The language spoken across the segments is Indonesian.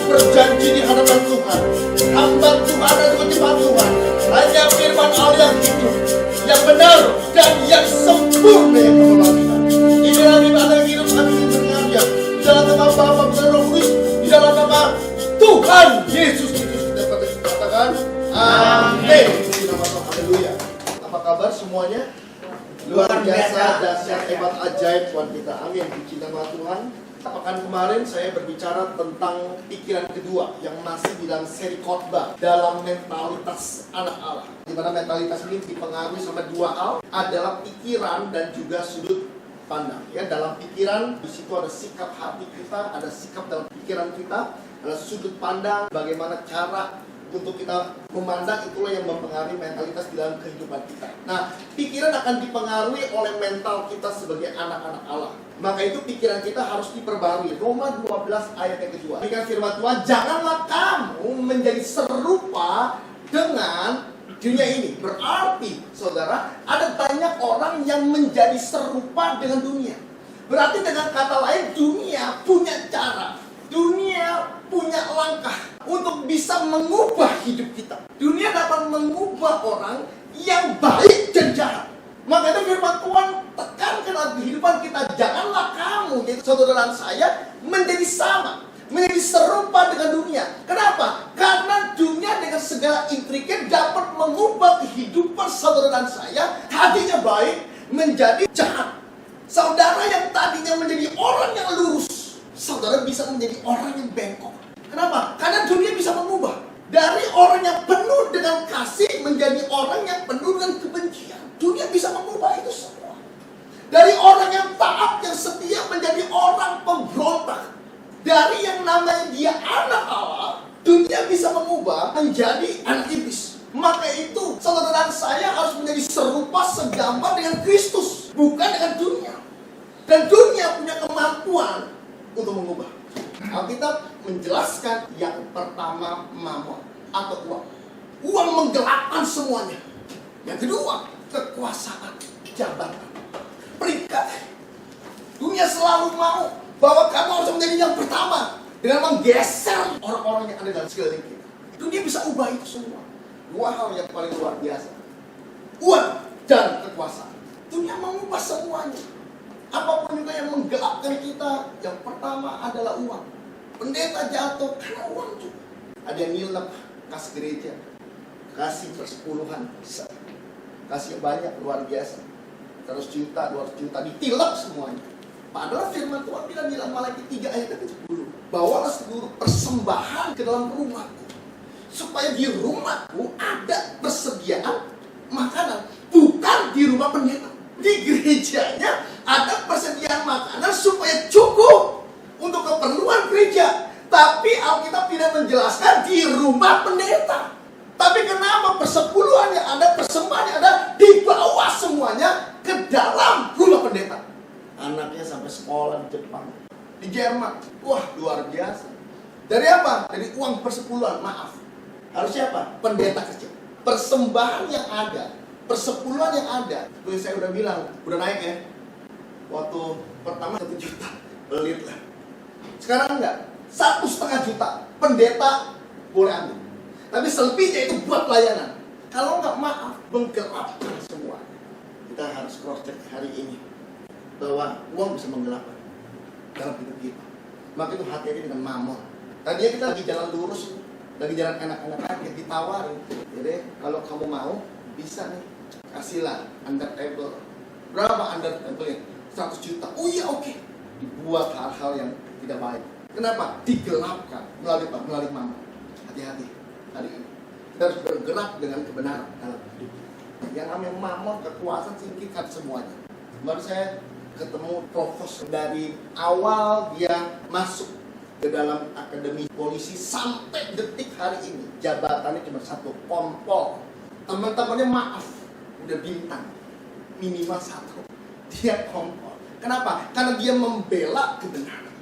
berjanji di hadapan Tuhan, hamba Tuhan dan penyembah Tuhan, hanya firman Allah yang hidup, yang benar, dan yang sempurna yang mengelola kita. Di dalam iman ada hidup kami mendengarnya, di dalam nama Bapa dan Roh Kudus, di dalam nama Tuhan Yesus Kristus. Dapat dikatakan amin. Di nama Tuhan, haleluya. Apa kabar semuanya? Luar biasa, dahsyat, hebat, ajaib Tuhan kita. Amin. Puji nama Tuhan. Pekan kemarin saya berbicara tentang pikiran kedua yang masih di dalam seri khotbah dalam mentalitas anak Allah. Di mana mentalitas ini dipengaruhi sama dua hal, adalah pikiran dan juga sudut pandang. Ya, dalam pikiran di situ ada sikap hati kita, ada sikap dalam pikiran kita, ada sudut pandang, bagaimana cara untuk kita memandang, itulah yang mempengaruhi mentalitas di dalam kehidupan kita. Nah, pikiran akan dipengaruhi oleh mental kita sebagai anak-anak Allah. Maka itu pikiran kita harus diperbarui. Roma 12 ayat yang kedua. Ini kan firman Tuhan, janganlah kamu menjadi serupa dengan dunia ini. Berarti, saudara, ada banyak orang yang menjadi serupa dengan dunia. Berarti dengan kata lain, dunia punya cara, dunia punya langkah untuk bisa mengubah hidup kita. Dunia dapat mengubah orang yang baik dan jahat. Maka itu firman Tuhan tekankan dalam kehidupan kita, janganlah kamu, yaitu saudara saya, menjadi sama, menjadi serupa dengan dunia. Kenapa? Karena dunia dengan segala intriknya dapat mengubah kehidupan saudara dan saya, tadinya baik menjadi jahat. Saudara yang tadinya menjadi orang yang lurus, saudara bisa menjadi orang yang bengkok. Kenapa? Karena dunia bisa mengubah. Dari orang yang penuh dengan kasih menjadi orang yang penuh dengan kebencian. Dunia bisa mengubah itu semua. Dari orang yang taat, yang setia menjadi orang pemberontak. Dari yang namanya dia anak Allah, dunia bisa mengubah menjadi anak iblis. Maka itu saudara saya harus menjadi serupa segambar dengan Kristus, bukan dengan dunia. Dan dunia punya kemampuan untuk mengubah. Alkitab menjelaskan yang pertama mamon atau uang. Uang menggelapkan semuanya. Yang kedua, kekuasaan, jabatan, peringkat. Dunia selalu mau bahwa kamu harus menjadi yang pertama dengan menggeser orang-orang yang ada dalam sekeliling kita. Dunia bisa ubah itu semua. Dua hal yang paling luar biasa, uang dan kekuasaan. Dunia mengubah semuanya. Apapun juga yang menggelapkan kita, yang pertama adalah uang. Pendeta jatuh karena uang juga. Ada yang nilep, kasih gereja, kasih persepuluhan, kasih banyak, luar biasa. 100 juta, 200 juta, ditilep semuanya. Padahal firman Tuhan bilang dalam Malaki 3 ayat 10, bawalah seluruh persembahan ke dalam rumahku, supaya di rumahku ada persediaan makanan, bukan di rumah pendeta. Di gerejanya ada persediaan makanan supaya cukup untuk keperluan gereja. Tapi Alkitab tidak menjelaskan di rumah pendeta. Tapi kenapa persepuluhan yang ada, persembahan yang ada, dibawa semuanya ke dalam rumah pendeta? Anaknya sampai sekolah di Jepang, di Jerman. Wah, luar biasa. Dari apa? Dari uang persepuluhan, maaf. Harusnya apa? Pendeta kecil. Persembahan yang ada, persepuluhan yang ada, seperti saya udah bilang, udah naik ya. Waktu pertama 1 juta, pelit lah. Sekarang enggak, 1,5 juta pendeta boleh ambil. Tapi selebihnya itu buat pelayanan. Kalau enggak, maaf, menggelapkan semua. Kita harus cross check hari ini bahwa uang bisa menggelapkan dalam hidup kita. Maka itu hati-hati dengan mamon. Tadinya kita lagi jalan lurus, lagi jalan enak-enak aja, ditawarin. Jadi kalau kamu mau, bisa nih, kasihlah under table. Berapa under table-nya? 100 juta. Oh iya, oke. Dibuat hal-hal yang tidak baik. Kenapa? Digelapkan melalui mamon. Hati-hati hari ini. Kita harus bergerak dengan kebenaran dalam hidup. Yang namanya mamon, kekuasaan, singkirkan semuanya. Baru saya ketemu profesor dari awal dia masuk ke dalam akademi polisi sampai detik hari ini. Jabatannya cuma 1, kompol. Teman-temannya maaf, udah bintang, minimal 1. Dia kompol. Kenapa? Karena dia membela kebenaran.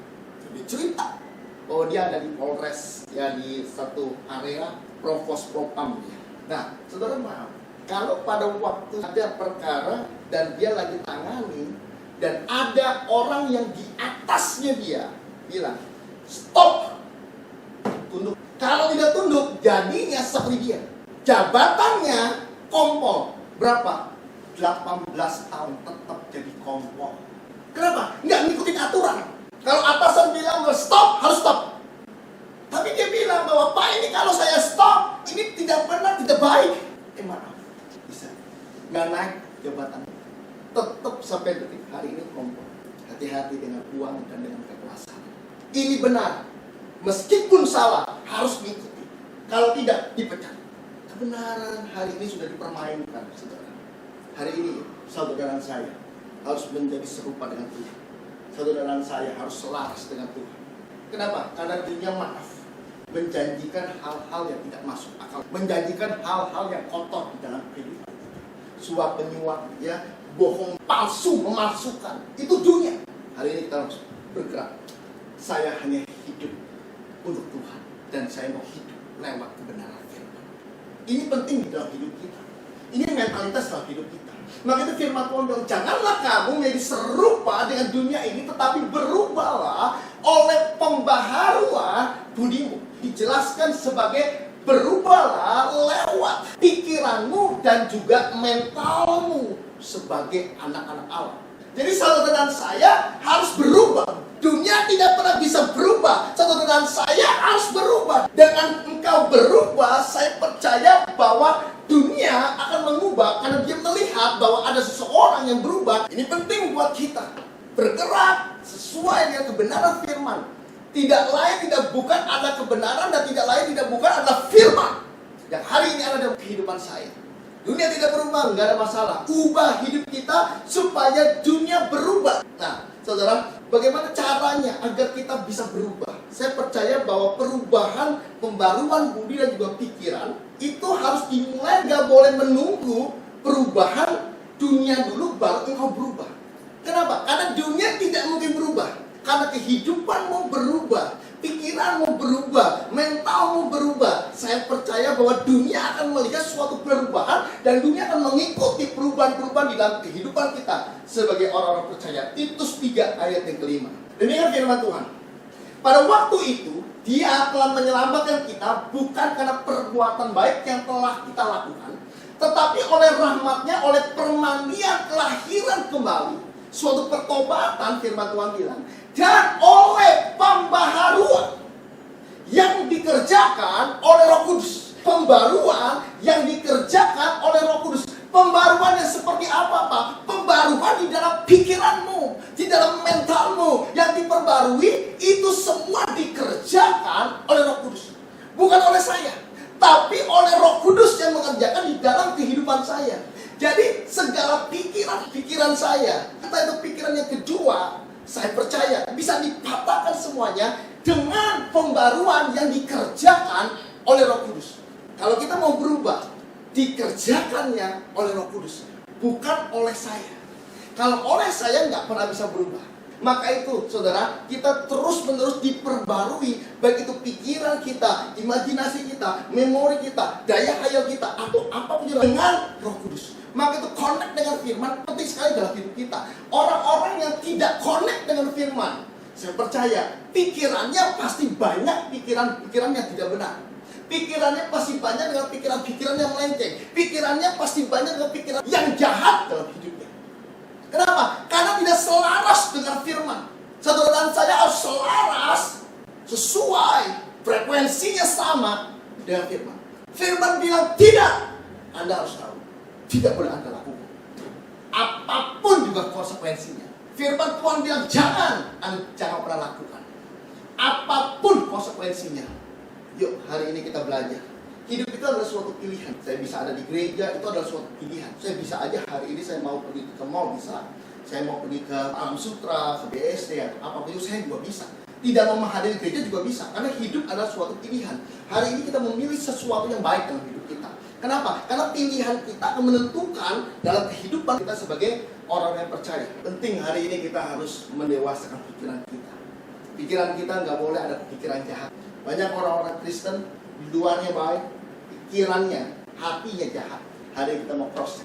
Dia cerita bahwa dia ada di Polres, ya, di satu area provos propam dia. Nah, saudara maaf, kalau pada waktu ada perkara dan dia lagi tangani, dan ada orang yang di atasnya dia bilang, stop, tunduk. Kalau tidak tunduk, jadinya seperti dia. Jabatannya kompol. Berapa? 18 tahun tetap jadi kompol. Kenapa? Nggak ngikutin aturan. Kalau atasan bilang stop, harus stop. Tapi dia bilang bahwa Pak, ini kalau saya stop, ini tidak benar, tidak baik. Maaf, bisa. Nggak naik jabatan. Tetap sampai detik hari ini kompol. Hati-hati dengan uang dan dengan kekuasaan. Ini benar. Meskipun salah, harus mengikuti. Kalau tidak, dipecat. Kebenaran hari ini sudah dipermainkan, saudara. Hari ini, saudara saya harus menjadi serupa dengan Tuhan. Saudara saya harus selaras dengan Tuhan. Kenapa? Karena dunia maaf, menjanjikan hal-hal yang tidak masuk akal, menjanjikan hal-hal yang kotor di dalam kehidupan. Suap penyuap, ya, bohong, palsu, memalsukan. Itu dunia. Hari ini kita harus bergerak. Saya hanya hidup untuk Tuhan, dan saya mau hidup lewat kebenaran firman. Ini penting di dalam hidup kita. Ini mentalitas dalam hidup kita. Maka itu firman Tuhan bilang, janganlah kamu menjadi serupa dengan dunia ini, tetapi berubahlah oleh pembaharuan budimu. Dijelaskan sebagai berubahlah lewat pikiranmu dan juga mentalmu sebagai anak-anak Allah. Jadi saudara dan saya harus berubah. Dunia tidak pernah bisa berubah. Saudara dan saya harus berubah. Dengan engkau berubah, saya percaya bahwa dunia akan mengubah. Karena dia melihat bahwa ada seseorang yang berubah. Ini penting buat kita. Bergerak sesuai dengan kebenaran firman. Tidak lain, tidak bukan ada kebenaran, dan tidak lain, tidak bukan adalah firman yang hari ini ada dalam kehidupan saya. Dunia tidak berubah, nggak ada masalah. Ubah hidup kita supaya dunia berubah. Nah, saudara, bagaimana caranya agar kita bisa berubah? Saya percaya bahwa perubahan, pembaruan budi dan juga pikiran itu harus dimulai, nggak boleh menunggu perubahan dunia dulu baru engkau berubah. Kenapa? Karena dunia tidak mungkin berubah. Karena kehidupanmu berubah, pikiranmu berubah, mentalmu berubah. Saya percaya bahwa dunia akan melihat suatu perubahan, dan dunia akan mengikuti perubahan-perubahan di dalam kehidupan kita sebagai orang-orang percaya. Titus 3 ayat yang kelima. Demikian firman Tuhan. Pada waktu itu, Dia telah menyelamatkan kita bukan karena perbuatan baik yang telah kita lakukan, tetapi oleh rahmat-Nya, oleh permandian kelahiran kembali, suatu pertobatan, firman Tuhan bilang, dan oleh pembaharuan yang dikerjakan oleh Roh Kudus. Pembaruan yang dikerjakan oleh Roh Kudus. Pembaruan yang seperti apa, Pak? Pembaruan di dalam pikiranmu, di dalam mentalmu. Yang diperbarui itu semua dikerjakan oleh Roh Kudus. Bukan oleh saya, tapi oleh Roh Kudus yang mengerjakan di dalam kehidupan saya. Jadi segala pikiran saya, entah itu pikiran yang kedua, saya percaya bisa dipatahkan semuanya dengan pembaruan yang dikerjakan oleh Roh Kudus. Kalau kita mau berubah, dikerjakannya oleh Roh Kudus, bukan oleh saya. Kalau oleh saya nggak pernah bisa berubah. Maka itu, saudara, kita terus-menerus diperbarui, baik itu pikiran kita, imajinasi kita, memori kita, daya hayal kita, atau apapun dengan Roh Kudus. Maka itu connect dengan firman penting sekali dalam hidup kita. Orang-orang yang tidak connect dengan firman, saya percaya pikirannya pasti banyak pikiran-pikiran yang tidak benar. Pikirannya pasti banyak dengan pikiran-pikiran yang melenceng. Pikirannya pasti banyak dengan pikiran yang jahat dalam hidupnya. Kenapa? Karena tidak selaras dengan firman. Saudara dan saya harus selaras, sesuai, frekuensinya sama dengan firman. Firman bilang tidak, Anda harus tahu. Tidak boleh Anda lakukan. Apapun juga konsekuensinya. Firman Tuhan bilang jangan, Anda jangan pernah lakukan. Apapun konsekuensinya. Yuk, hari ini kita belajar. Hidup itu adalah suatu pilihan. Saya bisa ada di gereja, itu adalah suatu pilihan. Saya bisa aja hari ini saya mau pergi ke mall, bisa. Saya mau pergi ke Alam Sutra, ke BSD, atau apapun itu saya juga bisa. Tidak mau menghadiri gereja juga bisa. Karena hidup adalah suatu pilihan. Hari ini kita memilih sesuatu yang baik dalam hidup kita. Kenapa? Karena pilihan kita akan menentukan dalam kehidupan kita sebagai orang yang percaya. Penting hari ini kita harus mendewasakan pikiran kita. Pikiran kita nggak boleh ada pikiran jahat. Banyak orang-orang Kristen di luarnya baik, pikirannya, hatinya jahat. Hari ini kita mau proses.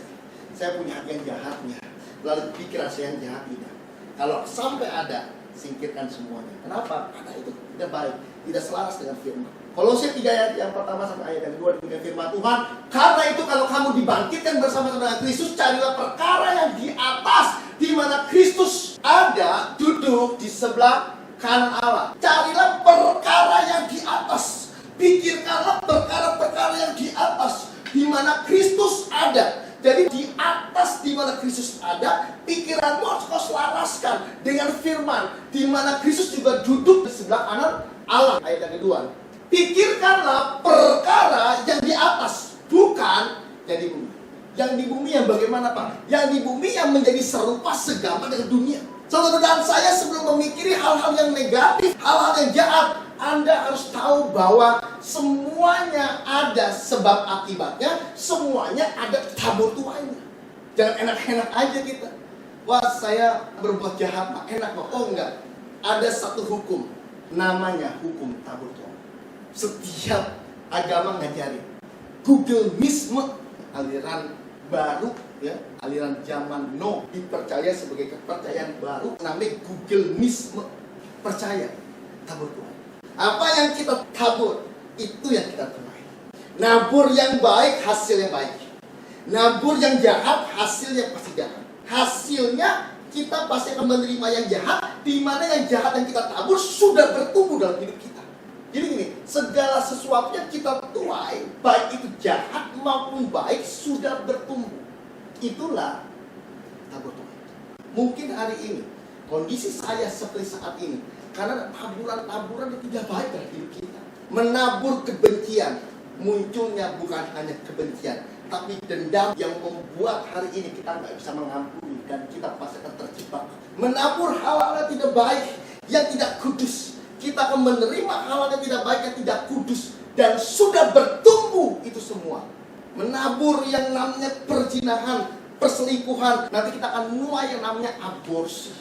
Saya punya hati yang jahatnya, lalu pikiran saya yang jahat tidak. Kalau sampai ada, singkirkan semuanya. Kenapa? Karena itu tidak baik, tidak selaras dengan firman. Kolose 3 ayat yang pertama sampai ayat yang kedua dengan firman Tuhan. Karena itu kalau kamu dibangkitkan bersama-sama dengan Kristus, carilah perkara yang di atas, di mana Kristus ada duduk di sebelah kanan Allah. Carilah perkara yang di atas. Pikirkanlah perkara-perkara yang di atas, di mana Kristus ada. Jadi di atas di mana Kristus ada, pikiranmu harus kau selaraskan dengan firman, di mana Kristus juga duduk di sebelah kanan Allah. Ayat yang kedua, pikirkanlah perkara yang di atas, bukan yang di bumi. Yang di bumi yang bagaimana, Pak? Yang di bumi yang menjadi serupa segama dengan dunia. Saudara dan saya sebelum memikiri hal-hal yang negatif, hal-hal yang jahat, Anda harus tahu bahwa semuanya ada sebab akibatnya, semuanya ada tabur tuainya. Jangan enak-enak aja kita. Wah, saya berbuat jahat, Pak, enak, Pak. Oh enggak, ada satu hukum, namanya hukum tabur tuai. Setiap agama ngajarin. Googleisme, aliran baru, ya, aliran zaman no, dipercaya sebagai kepercayaan baru, namanya Googleisme. Percaya tabur tuai. Apa yang kita tabur, itu yang kita tuai. Nabur yang baik, hasilnya baik. Nabur yang jahat, hasilnya pasti jahat. Hasilnya kita pasti akan menerima yang jahat, di mana yang jahat yang kita tabur sudah bertumbuh dalam hidup kita. Jadi gini, segala sesuatu yang kita tuai, baik itu jahat maupun baik, sudah bertumbuh. Itulah tabur tuai. Mungkin hari ini kondisi saya seperti saat ini karena taburan-taburan yang tidak baik dalam hidup kita. Menabur kebencian, munculnya bukan hanya kebencian, tapi dendam yang membuat hari ini kita nggak bisa mengampuni dan kita pasti akan terjebak. Menabur hal-hal yang tidak baik, yang tidak kudus, kita akan menerima hal-hal yang tidak baik, yang tidak kudus, dan sudah bertumbuh itu semua. Menabur yang namanya perzinahan, perselingkuhan, nanti kita akan menuai yang namanya aborsi,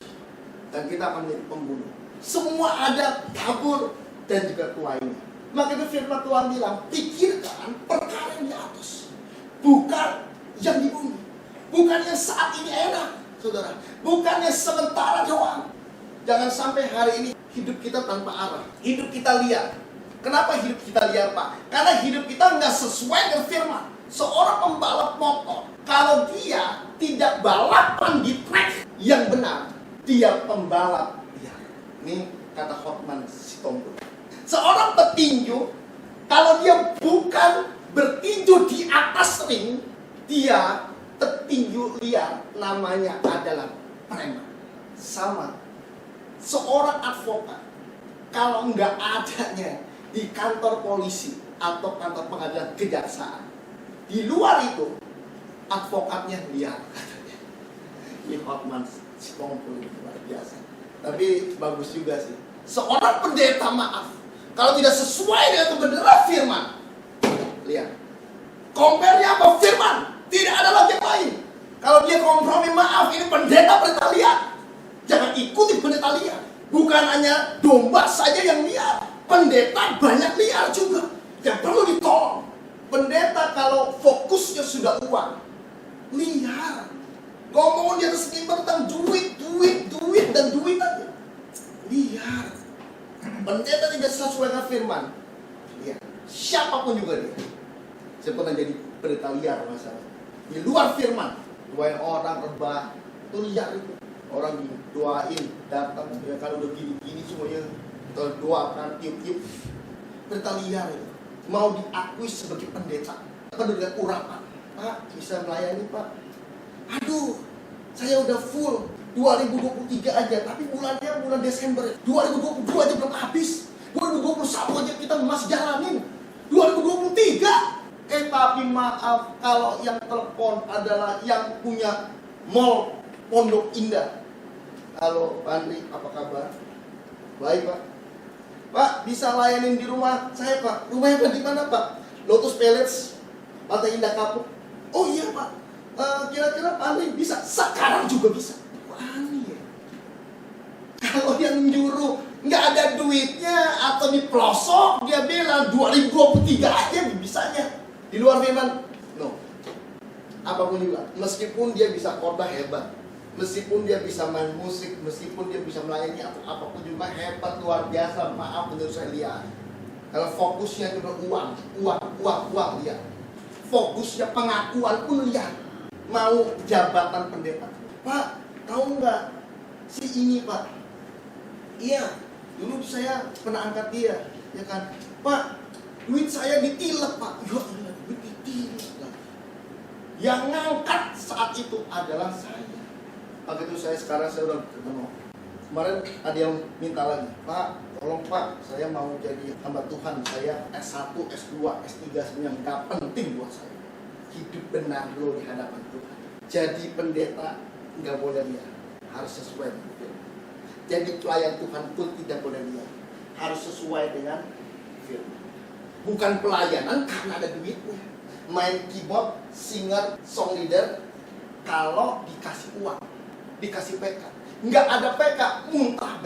dan kita akan menjadi pembunuh. Semua ada tabur dan juga tuainya. Maka itu firman Tuhan bilang, pikirkan perkara yang di atas, bukan yang di bumi. Bukan yang saat ini enak, saudara. Bukan yang sementara doang. Jangan sampai hari ini hidup kita tanpa arah, hidup kita liar. Kenapa hidup kita liar, Pak? Karena hidup kita nggak sesuai dengan firman. Seorang pembalap motor, kalau dia tidak balapan di track yang benar, dia pembalap liar. Ini kata Hotman Sitompul. Seorang petinju, kalau dia bukan bertinju di atas ring, dia petinju liar, namanya adalah preman. Sama. Seorang advokat, kalau nggak adanya di kantor polisi atau kantor pengadilan kejaksaan, di luar itu advokatnya liar. Ini Hotman Sitompul, luar biasa. Tapi bagus juga sih. Seorang pendeta, maaf, kalau tidak sesuai dengan kebenaran firman, lihat, compare-nya apa? Firman, tidak ada lagi yang lain. Kalau dia kompromi, maaf, ini pendeta liar. Jangan ikuti pendeta liar. Bukan hanya domba saja yang liar, pendeta banyak liar juga, yang perlu ditolong. Pendeta kalau fokusnya sudah uang, liar. Ngomong di atas mimbar tentang duit dan duit aja, liar. Pendeta tidak sesuai dengan firman, liar. Siapapun juga dia. Saya pernah jadi pendeta liar masalah. Di luar firman, doain orang rebah, itu liar itu. Orang didoain, datang, ya kalau udah gini-gini semuanya doakan, tiup-tiup. Pendeta liar itu. Mau diakui sebagai pendeta, penuh dengan urapan. Pak, bisa melayani, Pak. Aduh, saya udah full 2023 aja, tapi bulannya bulan Desember. 2022 aja belum habis. 2021 aja kita masih jalanin. 2023. Tapi maaf, kalau yang telepon adalah yang punya mall Pondok Indah. Halo Pak Andri, apa kabar? Baik, Pak. Pak, bisa layanin di rumah saya, Pak. Rumahnya di mana, Pak? Lotus Palace, Pantai Indah Kapuk. Oh iya, Pak. Kira-kira Pak Andri bisa? Sekarang juga bisa. Aneh ya. Kalau yang nyuruh nggak ada duitnya atau di pelosok, dia bilang 2023 aja bisanya. Di luar firman, no. Apapun juga, meskipun dia bisa khotbah hebat, Meskipun dia bisa main musik, meskipun dia bisa melayani atau apapun juga hebat luar biasa, maaf menurut saya lihat. Kalau fokusnya cuma uang lihat. Fokusnya pengakuan pun lihat. Mau jabatan pendeta. Pak, tahu nggak si ini Pak? Iya, dulu saya pernah angkat dia, ya kan? Pak, duit saya ditilep Pak. Ya Allah, duit ditilep. Yang ngangkat saat itu adalah saya. Begitu sekarang saya udah ketemu. Kemarin ada yang minta lagi, Pak, tolong Pak, saya mau jadi hamba Tuhan. Saya S1, S2, S3 sebenarnya nggak penting buat saya. Hidup benar dulu di hadapan Tuhan. Jadi pendeta nggak boleh lihat, harus sesuai dengan firman. Jadi pelayan Tuhan pun tidak boleh lihat, harus sesuai dengan firman. Bukan pelayanan karena ada duitnya. Main keyboard, singer, song leader, kalau dikasih uang, dikasih PK. Nggak ada PK, muntah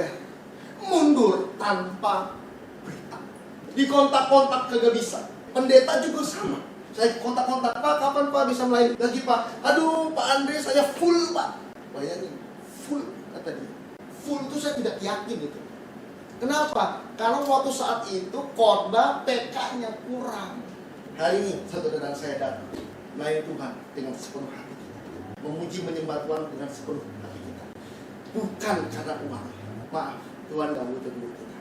mundur tanpa berita. Di kontak-kontak kagak bisa. Pendeta juga sama. Saya kontak-kontak, Pak, kapan Pak bisa melayani lagi Pak? Aduh Pak Andre, saya full Pak. Bayangin, full kata dia. Full itu saya tidak yakin itu. Kenapa? Kalau waktu saat itu khotbah PK-nya kurang. Hari ini saudara dan saya datang melayani Tuhan dengan sepenuh hati kita. Memuji menyembah Tuhan dengan sepenuh hati kita. Bukan karena uang. Maaf, Tuhan gak butuh duit kita.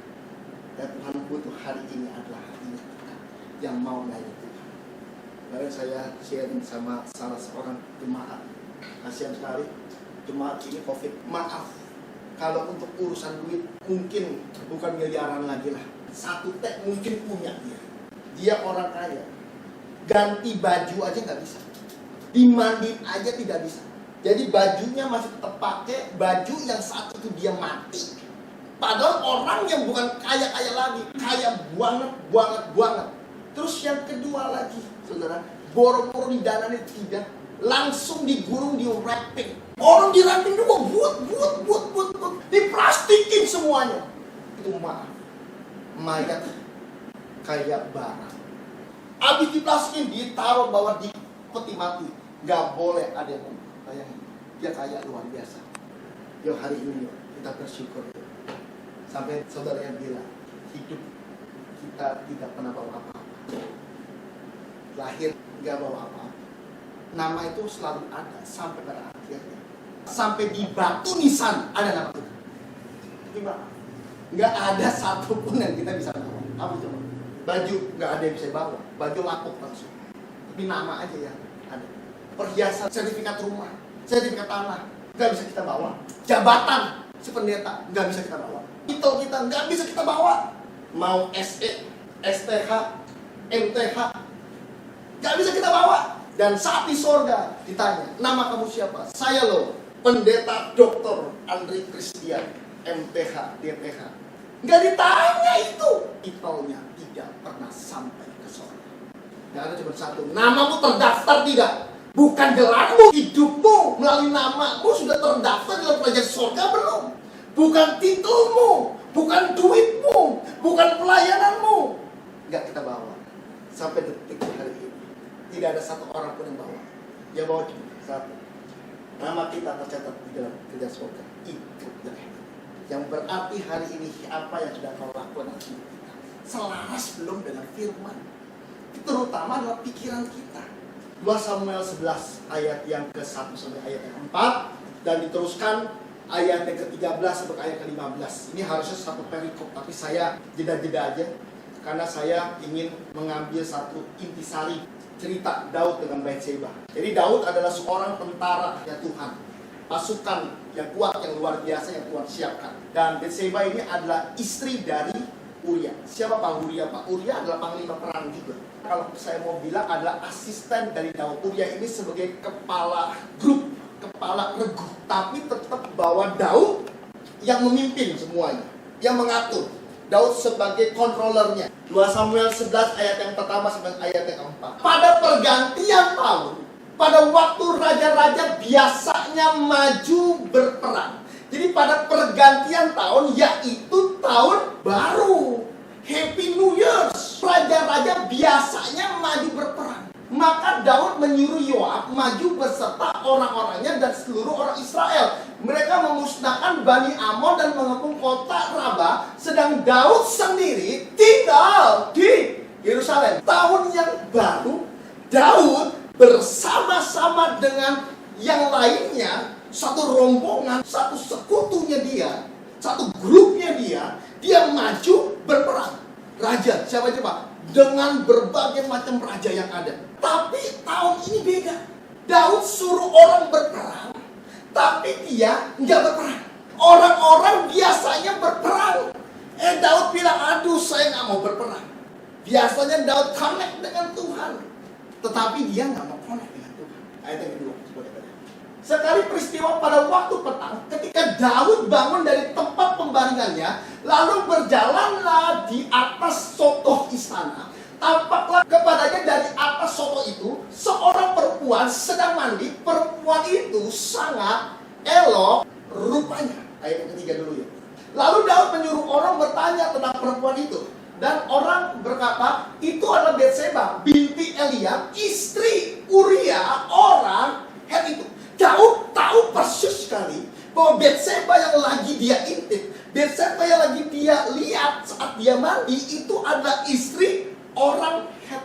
Dan Tuhan butuh hari ini adalah hatinya kita yang mau melayani Tuhan. Kemarin saya sharing sama salah seorang jemaat. Kasihan sekali, jemaat ini COVID. Maaf, kalau untuk urusan duit mungkin bukan miliaran lagi lah. Satu tek mungkin punya dia. Dia orang kaya. Ganti baju aja nggak bisa. Dimandiin aja tidak bisa. Jadi bajunya masih tetap pakai baju yang saat itu dia mati. Padahal orang yang bukan kaya-kaya lagi, kaya banget. Terus yang kedua lagi, saudara, boro-boro didanani tidak, langsung digurung, di wrapping. Orang di wrapping juga buat, diplastikin semuanya. Itu maaf, mayat kayak barang. Habis diplastikin, ditaruh bawah di peti mati. Gak boleh ada yang bayangin. Dia kayak luar biasa. Yuk hari ini yuk, kita bersyukur. Sampai saudara yang bilang, hidup kita tidak pernah bawa apa-apa. Lahir gak bawa apa-apa. Nama itu selalu ada sampai pada akhirnya. Sampai di batu nisan ada nama kita. Gimana? Gak ada satupun yang kita bisa bawa. Apa coba? Baju gak ada yang bisa bawa. Baju lapuk langsung. Tapi nama aja ya ada. Perhiasan, sertifikat rumah, sertifikat tanah gak bisa kita bawa. Jabatan si pendeta gak bisa kita bawa. Titel kita gak bisa kita bawa. Mau SE, STH, MTH gak bisa kita bawa. Dan saat di sorga ditanya, nama kamu siapa? Saya loh, pendeta Dr. Andre Christian, MTH, DPH. Gak ditanya itu. Titelnya tidak pernah sampai ke sorga. Gak ada cuma satu, namamu terdaftar tidak? Bukan gelarmu, hidupmu melalui namamu sudah terdaftar dalam kerajaan sorga belum? Bukan titelmu, bukan duitmu, bukan pelayananmu. Gak kita bawa sampai detik hari ini. Tidak ada satu orang pun yang bawa. Yang bawa cuma satu. Nama kita tercatat di dalam kerajaan sorga. Itu yang hebat. Yang berarti hari ini apa yang sudah kau lakukan dalam hidup kita selaras belum dengan firman. Terutama adalah pikiran kita. 2 Samuel 11 ayat yang ke-1 sampai ayat yang ke-4 dan diteruskan ayat yang ke-13 sampai ayat ke-15. Ini harusnya satu perikop, tapi saya jeda-jeda aja karena saya ingin mengambil satu intisari cerita Daud dengan Bathsheba. Jadi Daud adalah seorang tentara ya Tuhan, pasukan yang kuat, yang luar biasa yang Tuhan siapkan. Dan Bathsheba ini adalah istri dari Uria. Siapa Pak Uria? Pak Uria adalah panglima perang juga. Kalau saya mau bilang adalah asisten dari Daud. Uria ini sebagai kepala grup, kepala regu, tapi tetap bawa Daud yang memimpin semuanya, yang mengatur. Daud sebagai kontrolernya. 2 Samuel 11 ayat yang pertama sampai ayat yang keempat. Pada pergantian tahun, pada waktu raja-raja biasanya maju berperang. Jadi pada pergantian tahun, yaitu tahun baru, Happy New Year, raja-raja biasanya maju berperang. Maka Daud menyuruh Yoab maju beserta orang-orangnya dan seluruh orang Israel. Mereka memusnahkan Bani Amon dan mengepung kota Raba. Sedang Daud sendiri tinggal di Yerusalem. Tahun yang baru, Daud bersama-sama dengan yang lainnya, satu rombongan, satu sekutunya dia, satu grupnya dia maju berperang. Raja, siapa coba? Dengan berbagai macam raja yang ada. Tapi tahun ini beda. Daud suruh orang berperang, tapi dia nggak berperang. Orang-orang biasanya berperang. Daud bilang, aduh saya nggak mau berperang. Biasanya Daud connect dengan Tuhan, tetapi dia nggak mau connect dengan Tuhan. Ayat yang kedua. Sekali peristiwa pada waktu petang, ketika Daud bangun dari tempat pembaringannya, lalu berjalanlah di atas sotoh istana. Tampaklah kepadanya dari atas sotoh itu seorang perempuan sedang mandi. Perempuan itu sangat elok rupanya. Ayat yang ketiga dulu ya. Lalu Daud menyuruh orang bertanya tentang perempuan itu. Dan orang berkata, itu adalah Betseba, binti Eliab, istri Uria, orang Het itu. Daud tahu persis sekali bahwa Betseba yang lagi dia intip, Betseba yang lagi dia lihat saat dia mandi, itu adalah istri orang Het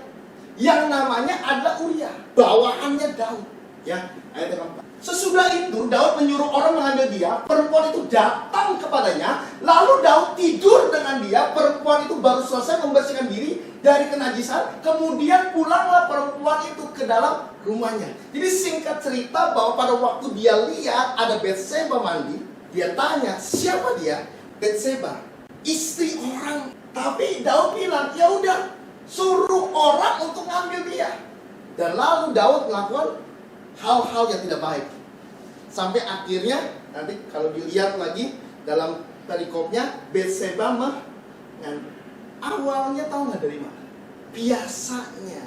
yang namanya adalah Uria, bawaannya Daud. Ya, ayat yang keempat. Sesudah itu Daud menyuruh orang mengambil dia. Perempuan itu datang kepadanya, lalu Daud tidur dengan dia. Perempuan itu baru selesai membersihkan diri dari kenajisan, kemudian pulanglah perempuan itu ke dalam rumahnya. Jadi singkat cerita bahwa pada waktu dia lihat ada Betseba mandi, dia tanya, siapa dia? Betseba, istri orang. Tapi Daud bilang, ya udah, suruh orang untuk ngambil dia. Dan lalu Daud melakukan hal-hal yang tidak baik. Sampai akhirnya, nanti kalau dilihat lagi dalam perikopnya, Betseba awalnya tahu nggak dari mana? Biasanya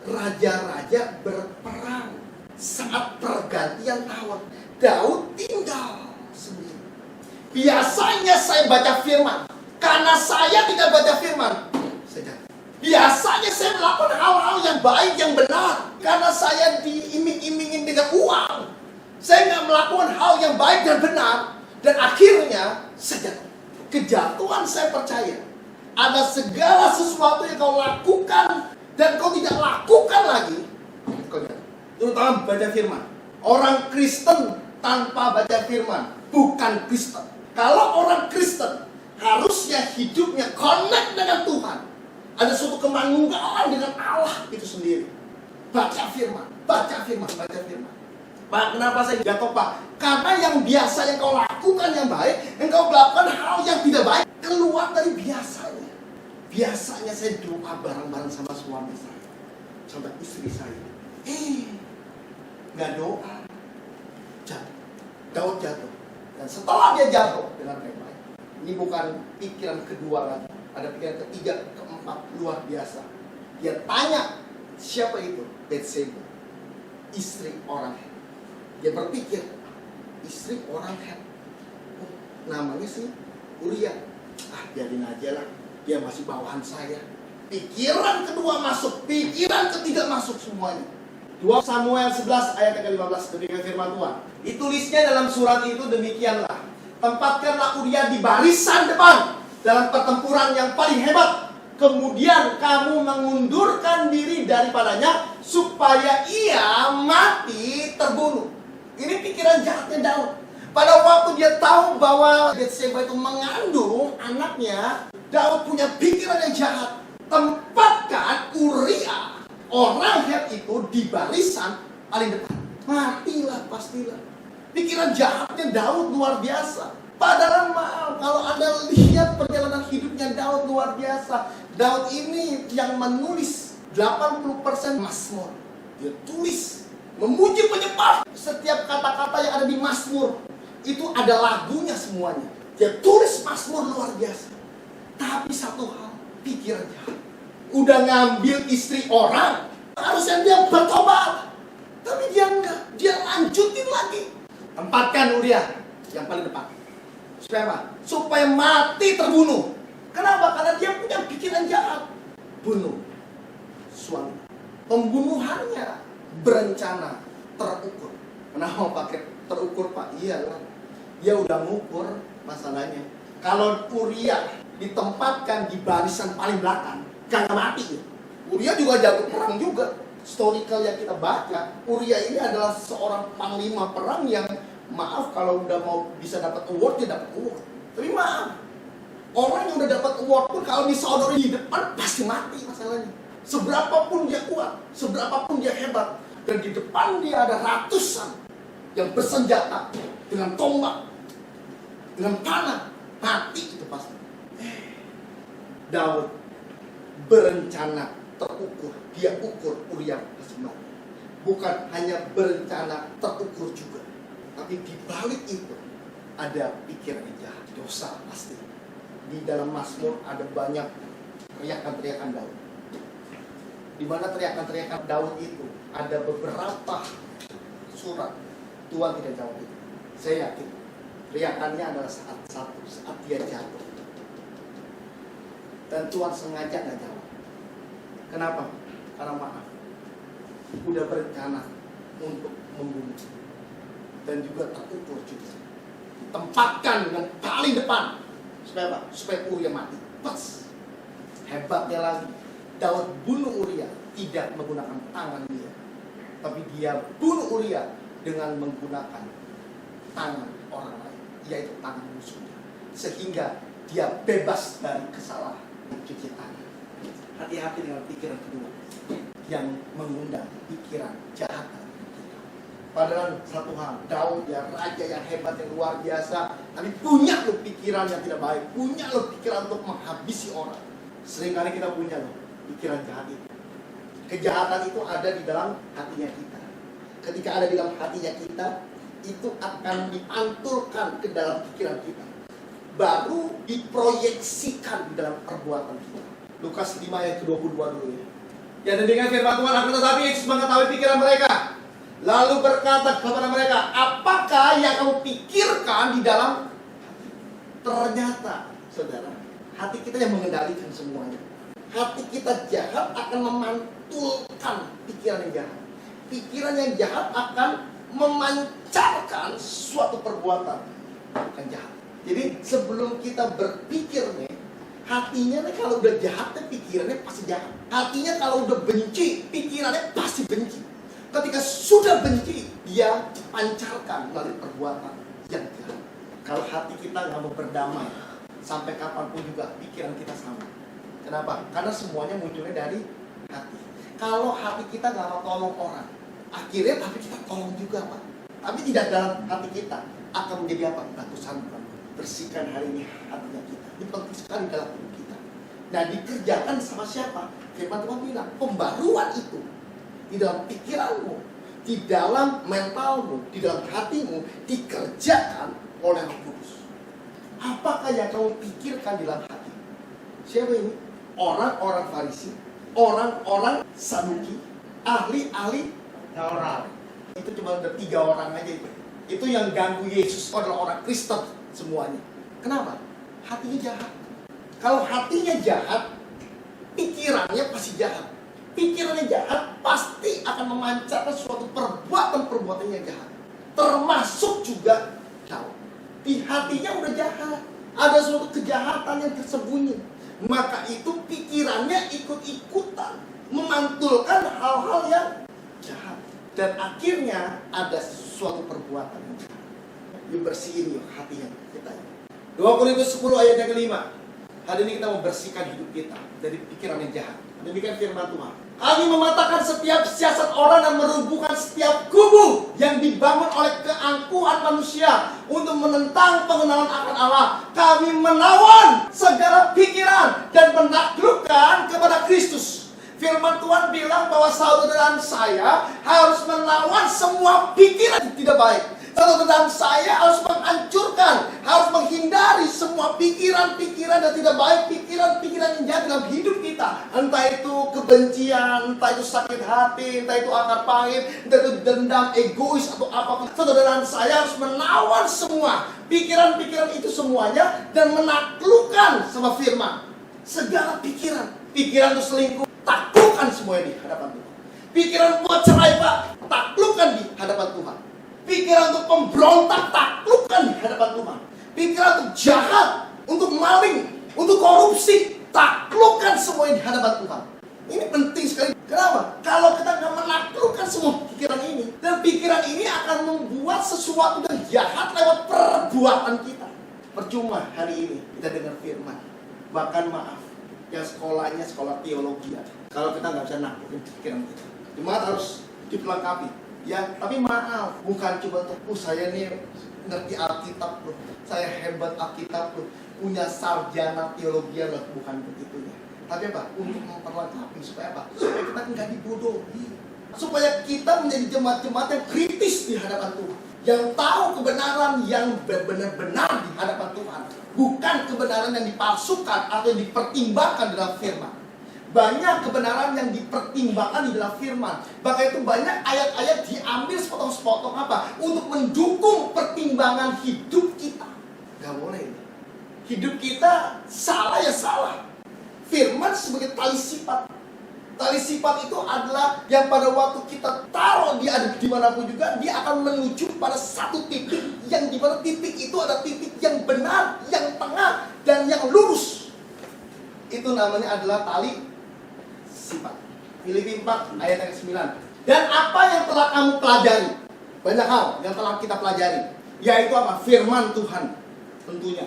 raja-raja berperang saat pergantian tahun. Daud tinggal sendiri. Biasanya saya baca firman, karena saya tidak baca firman, biasanya saya melakukan hal-hal yang baik, yang benar, karena saya diiming-imingin dengan uang. Saya nggak melakukan hal yang baik dan benar, dan akhirnya saya jatuh. Kejatuhan saya percaya ada segala sesuatu yang kau lakukan dan kau tidak lakukan lagi, kau jatuh. Terutama baca firman. Orang Kristen tanpa baca firman bukan Kristen. Kalau orang Kristen harusnya hidupnya connect dengan Tuhan. Ada suatu kemanunggalan dengan Allah itu sendiri. Baca firman, baca firman, baca firman. Pak, kenapa saya jatuh, Pak? Karena yang biasa yang kau lakukan yang baik, yang kau melakukan hal yang tidak baik, keluar dari biasanya. Biasanya saya doa bareng-bareng sama suami saya, sama istri saya. Nggak doa, jatuh. Daud jatuh. Dan setelah dia jatuh dengan baik-baik, ini bukan pikiran kedua lagi, ada pikiran ketiga, keempat, luar biasa. Dia tanya, siapa itu? Betseba, istri orang Het. Dia berpikir, istri orang Het, namanya sih Uria. Biarin aja lah, dia masih bawahan saya. Pikiran kedua masuk, pikiran ketiga masuk semuanya. 2 Samuel 11 ayat ke-15, demikian firman Tuhan. Ditulisnya dalam surat itu demikianlah, tempatkanlah Uria di barisan depan dalam pertempuran yang paling hebat. Kemudian kamu mengundurkan diri daripadanya supaya ia mati terbunuh. Ini pikiran jahatnya Daud. Pada waktu dia tahu bahwa Betseba itu mengandung anaknya, Daud punya pikiran yang jahat. Tempatkan Uria, orang Het itu, di barisan paling depan. Matilah pastilah. Pikiran jahatnya Daud luar biasa. Padahal kalau Anda lihat perjalanan hidupnya Daud luar biasa. Daud ini yang menulis 80% Mazmur. Dia tulis, memuji penyembah. Setiap kata-kata yang ada di Mazmur itu ada lagunya semuanya. Dia tulis Mazmur luar biasa. Tapi satu hal, pikiran jahat. Udah ngambil istri orang, harusnya dia bertobat. Tapi dia enggak, dia lanjutin lagi. Tempatkan Uria yang paling depan. Supaya apa? Supaya mati terbunuh. Kenapa? Karena dia punya pikiran jahat. Bunuh suami. Pembunuhannya berencana, terukur. Kenapa pakai terukur, Pak? Iyalah, dia udah ngukur masalahnya. Kalau Uria ditempatkan di barisan paling belakang, gak mati. Uria juga jago perang juga. Historical yang kita baca, Uria ini adalah seorang panglima perang yang, maaf, kalau udah mau bisa dapat award, dia dapat award. Tapi maaf, orang yang udah dapat award pun kalau disodori di depan pasti mati masalahnya. Seberapapun dia kuat, seberapapun dia hebat, dan di depan dia ada ratusan yang bersenjata dengan tombak, dengan panah, mati itu pasti. Daud berencana, terukur, dia ukur Uria pasti mati. Bukan hanya berencana, terukur juga, tapi di balik itu ada pikiran jahat, dosa pasti. Di dalam Mazmur ada banyak teriakan-teriakan Daud. Di mana teriakan-teriakan Daud itu ada beberapa surat Tuhan tidak jawab itu. Saya yakin teriakannya adalah saat dia jatuh. Dan Tuhan sengaja nggak jawab. Kenapa? Karena maaf, udah berencana untuk membunuh dan juga terukur juga. Tempatkan dengan paling depan supaya apa? Supaya Uria mati. Pas. Hebatnya lagi, Daud bunuh Uria tidak menggunakan tangan dia, tapi dia bunuh Uria dengan menggunakan tangan orang lain, yaitu tangan musuhnya, sehingga dia bebas dari kesalahan cuci tangan. Hati-hati dengan pikiran kedua yang mengundang pikiran jahat. Padahal satu hal, Daud ya raja yang hebat, yang luar biasa, tapi punya loh pikiran yang tidak baik, punya loh pikiran untuk menghabisi orang. Seringkali kita punya loh pikiran jahat itu. Kejahatan itu ada di dalam hatinya kita. Ketika ada di dalam hatinya kita, itu akan diantulkan ke dalam pikiran kita, baru diproyeksikan di dalam perbuatan kita. Lukas 5 ayat ke-22 dulu ya. Ya, dan dengan firman Tuhan, akan tetapi Yesus mengetahui pikiran mereka, lalu berkata kepada mereka, apakah yang kamu pikirkan di dalam hati? Ternyata, saudara, hati kita yang mengendalikan semuanya. Hati kita jahat akan memantulkan pikiran yang jahat. Pikiran yang jahat akan memancarkan suatu perbuatan yang jahat. Jadi sebelum kita berpikir nih, hatinya nih kalau udah jahat, pikirannya pasti jahat. Hatinya kalau udah benci, pikirannya pasti benci. Ketika sudah benci, dia pancarkan melalui perbuatan yang jahat. Kalau hati kita nggak mau berdamai, sampai kapanpun juga pikiran kita sama. Kenapa? Karena semuanya munculnya dari hati. Kalau hati kita nggak mau tolong orang, akhirnya tapi kita tolong juga, Pak. Tapi tidak dalam hati kita akan menjadi apa? Batu sandungan. Bersihkan hari ini hatinya kita. Ini penting sekali dalam hidup kita. Nah, dikerjakan sama siapa? Firman Tuhan bilang, pembaruan itu di dalam pikiranmu, di dalam mentalmu, di dalam hatimu dikerjakan oleh Roh Kudus. Apakah yang kamu pikirkan di dalam hati? Siapa ini? Orang-orang Farisi, orang-orang Saduki, ahli-ahli Taurat. Itu cuma ada 3 orang aja itu. Itu yang ganggu Yesus adalah orang Kristen semuanya. Kenapa? Hatinya jahat. Kalau hatinya jahat, pikirannya pasti jahat. Pikirannya jahat pasti akan memancarkan suatu perbuatan-perbuatan yang jahat. Termasuk juga Daud. Di hatinya udah jahat. Ada suatu kejahatan yang tersembunyi. Maka itu pikirannya ikut-ikutan memantulkan hal-hal yang jahat. Dan akhirnya ada suatu perbuatan yang jahat. Dibersihin yuk hatinya kita. 2 Korintus 10 ayat yang ke-5. Hari ini kita mau bersihkan hidup kita dari pikiran yang jahat. Demikian firman Tuhan. Kami mematahkan setiap siasat orang dan merubuhkan setiap kubu yang dibangun oleh keangkuhan manusia untuk menentang pengenalan akan Allah. Kami menawan segala pikiran dan menaklukkan kepada Kristus. Firman Tuhan bilang bahwa saudara saya harus menawan semua pikiran yang tidak baik. Saudara saya harus menghancurkan, harus menghindari semua pikiran-pikiran yang tidak baik, pikiran-pikiran yang jahat dalam hidup kita. Entah itu kebencian, entah itu sakit hati, entah itu akar pahit, entah itu dendam, egois, atau apapun. Saudara saya harus menawan semua pikiran-pikiran itu semuanya dan menaklukkan sama firman. Segala pikiran itu selingkuh, taklukkan semuanya di hadapan Tuhan. Pikiran buat cerai Pak, taklukkan di hadapan Tuhan. Pikiran untuk pemberontak, taklukkan di hadapan Tuhan. Pikiran untuk jahat, untuk maling, untuk korupsi, taklukkan semua di hadapan Tuhan. Ini penting sekali. Kenapa? Kalau kita nggak menaklukkan semua pikiran ini, dan pikiran ini akan membuat sesuatu yang jahat lewat perbuatan kita. Percuma hari ini kita dengar firman. Bahkan maaf, yang sekolahnya sekolah teologi, kalau kita nggak bisa naklukin pikiran kita, jemaat harus dipelengkapi. Ya, tapi maaf, bukan cuma untuk saya nih ngerti Alkitab loh, saya hebat Alkitab loh, punya sarjana teologi loh, bukan begitunya. Tapi apa? Untuk memperlengkapi supaya apa? Supaya kita nggak dibodohi, supaya kita menjadi jemaat-jemaat yang kritis di hadapan Tuhan, yang tahu kebenaran yang benar-benar di hadapan Tuhan, bukan kebenaran yang dipalsukan atau yang dipertimbangkan dalam firman. Banyak kebenaran yang dipertimbangkan di dalam firman. Bahkan itu banyak ayat-ayat diambil sepotong-sepotong apa? Untuk mendukung pertimbangan hidup kita. Gak boleh. Hidup kita salah ya salah. Firman sebagai tali sifat. Tali sifat itu adalah yang pada waktu kita taruh dia ada dimanapun juga, dia akan menuju pada satu titik, yang dimana titik itu ada titik yang benar, yang tengah, dan yang lurus. Itu namanya adalah tali sifat. Filipi 4 ayat yang 9. Dan apa yang telah kamu pelajari? Banyak hal yang telah kita pelajari, yaitu apa? Firman Tuhan tentunya.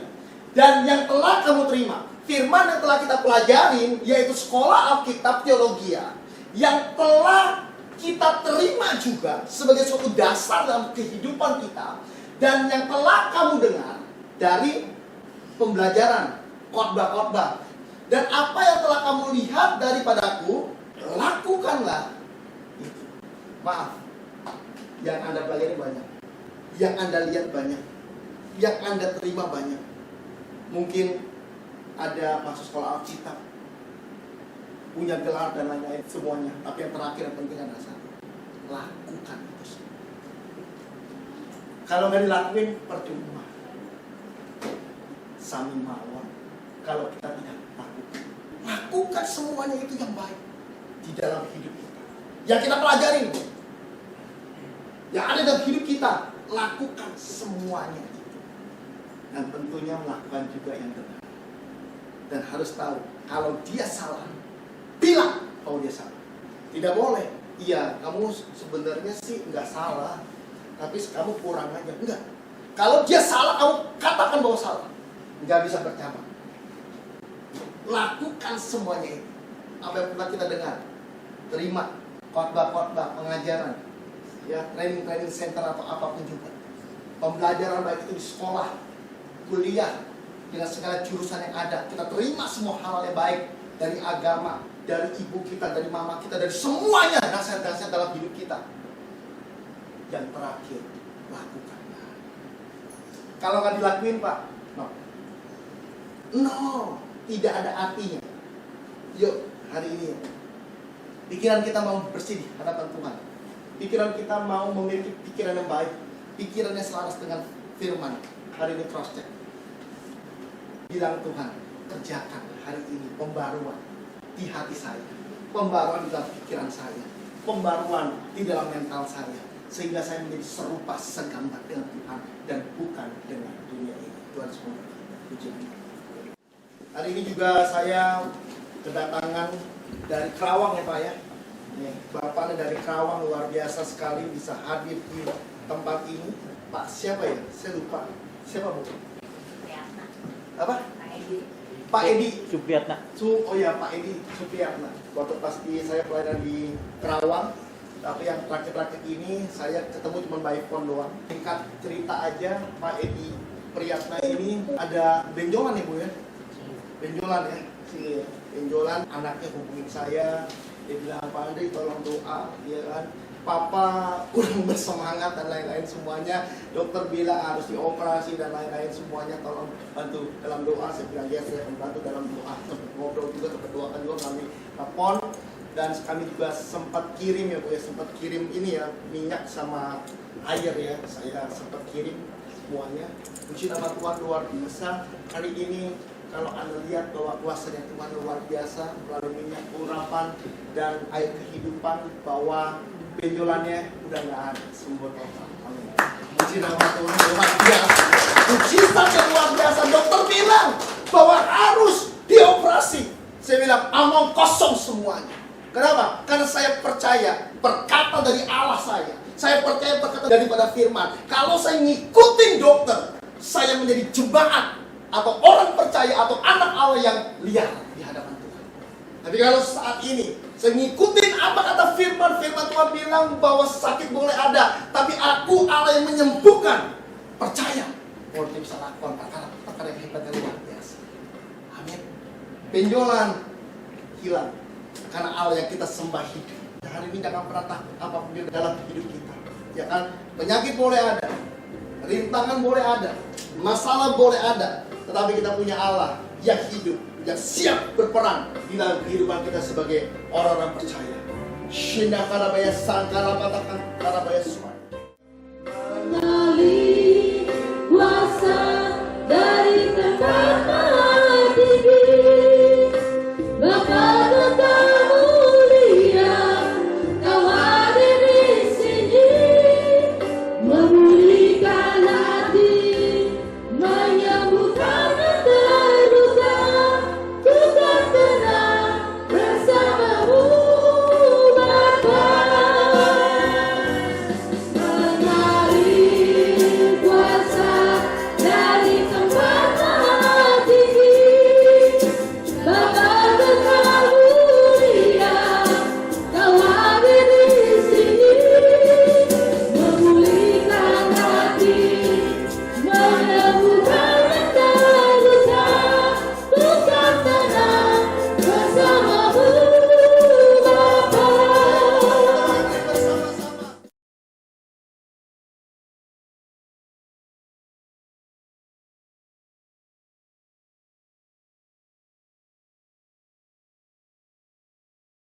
Dan yang telah kamu terima, firman yang telah kita pelajari, yaitu sekolah Alkitab teologia, yang telah kita terima juga sebagai suatu dasar dalam kehidupan kita, dan yang telah kamu dengar dari pembelajaran khotbah-khotbah, dan apa yang telah kamu lihat daripadaku, lakukanlah itu. Maaf, yang Anda pelajari banyak, yang Anda lihat banyak, yang Anda terima banyak. Mungkin ada masuk sekolah Alkitab, punya gelar dan lain-lain semuanya. Tapi yang terakhir yang penting adalah satu, lakukan itu semua. Kalau nggak dilakuin, percuma. Sami mawon kalau kita tidak lakukan. Lakukan semuanya itu yang baik di dalam hidup kita, yang kita pelajarin, yang ada dalam hidup kita. Lakukan semuanya itu. Dan tentunya melakukan juga yang benar. Dan harus tahu, kalau dia salah, bilang kalau dia salah. Tidak boleh, iya kamu sebenarnya sih nggak salah, tapi kamu kurang aja. Enggak. Kalau dia salah, kamu katakan bahwa salah. Nggak bisa bercabang. Lakukan semuanya itu. Apa yang pernah kita dengar, terima khotbah-khotbah, pengajaran, ya, training center atau apapun juga, pembelajaran baik itu di sekolah, kuliah, dengan segala jurusan yang ada, kita terima semua hal yang baik dari agama, dari ibu kita, dari mama kita, dari semuanya nasihat-nasihat dalam hidup kita. Yang terakhir, lakukanlah. Kalau nggak dilakuin Pak, no, tidak ada artinya. Yuk, hari ini pikiran kita mau bersih di hadapan Tuhan. Pikiran kita mau memiliki pikiran yang baik, pikiran yang selaras dengan firman. Hari ini cross check. Bilang Tuhan, kerjakan hari ini pembaruan di hati saya, pembaruan di dalam pikiran saya, pembaruan di dalam mental saya, sehingga saya menjadi serupa segambar dengan Tuhan dan bukan dengan dunia ini. Tuhan semua puji. Hari ini juga saya kedatangan dari Kerawang ya Pak ya. Bapaknya dari Kerawang, luar biasa sekali bisa hadir di tempat ini. Pak siapa ya? Saya lupa. Siapa Bu? Apa? Pak Edi Supriyatna. Oh ya, Pak Edi Supriyatna. Waktu pas saya pelajaran di Kerawang, tapi yang terakhir-terakhir ini saya ketemu cuma by phone doang. Singkat cerita aja, Pak Edi Supriyatna ini ada benjolan ya Bu ya? Benjolan ya? Sini ya. Benjolan, anaknya hubungin saya, dia bilang Pak Andri tolong doa, ya kan? Papa kurang bersemangat dan lain-lain semuanya. Dokter bilang harus dioperasi dan lain-lain semuanya. Tolong bantu dalam doa. Saya bilang ya saya membantu dalam doa. Sempat ngobrol juga, sempat doakan juga kami telepon. Dan kami juga sempat kirim ya Bu ya, sempat kirim ini ya, minyak sama air ya. Saya sempat kirim semuanya. Puji nama Tuhan luar biasa. Hari ini Kalau Anda lihat bahwa kuasanya Tuhan luar biasa melalui minyak urapan dan air kehidupan, bahwa benjolannya udah nggak ada, sembuh total. Amin. Puji nama Tuhan, luar biasa. Mujizat yang luar biasa. Dokter bilang bahwa harus dioperasi. Saya bilang omong kosong semuanya. Kenapa? Karena saya percaya perkataan dari Allah saya. Saya percaya perkataan daripada firman. Kalau saya ngikutin dokter, saya menjadi jemaat atau orang percaya atau anak Allah yang liar di hadapan Tuhan. Tapi kalau saat ini saya ngikutin apa kata firman Tuhan bilang bahwa sakit boleh ada, tapi aku Allah yang menyembuhkan. Percaya bahwa kita bisa lakukan perkara yang hebat dan luar biasa. Amin. Benjolan hilang karena Allah yang kita sembah hidup. Hari ini jangan pernah takut apapun di dalam hidup kita. Ya kan? Penyakit boleh ada, rintangan boleh ada, masalah boleh ada, tetapi kita punya Allah yang hidup, yang siap berperan di dalam kehidupan kita sebagai orang-orang percaya. Shinda karabaya sangkara patakan karabaya suara. Mengalir kuasa dari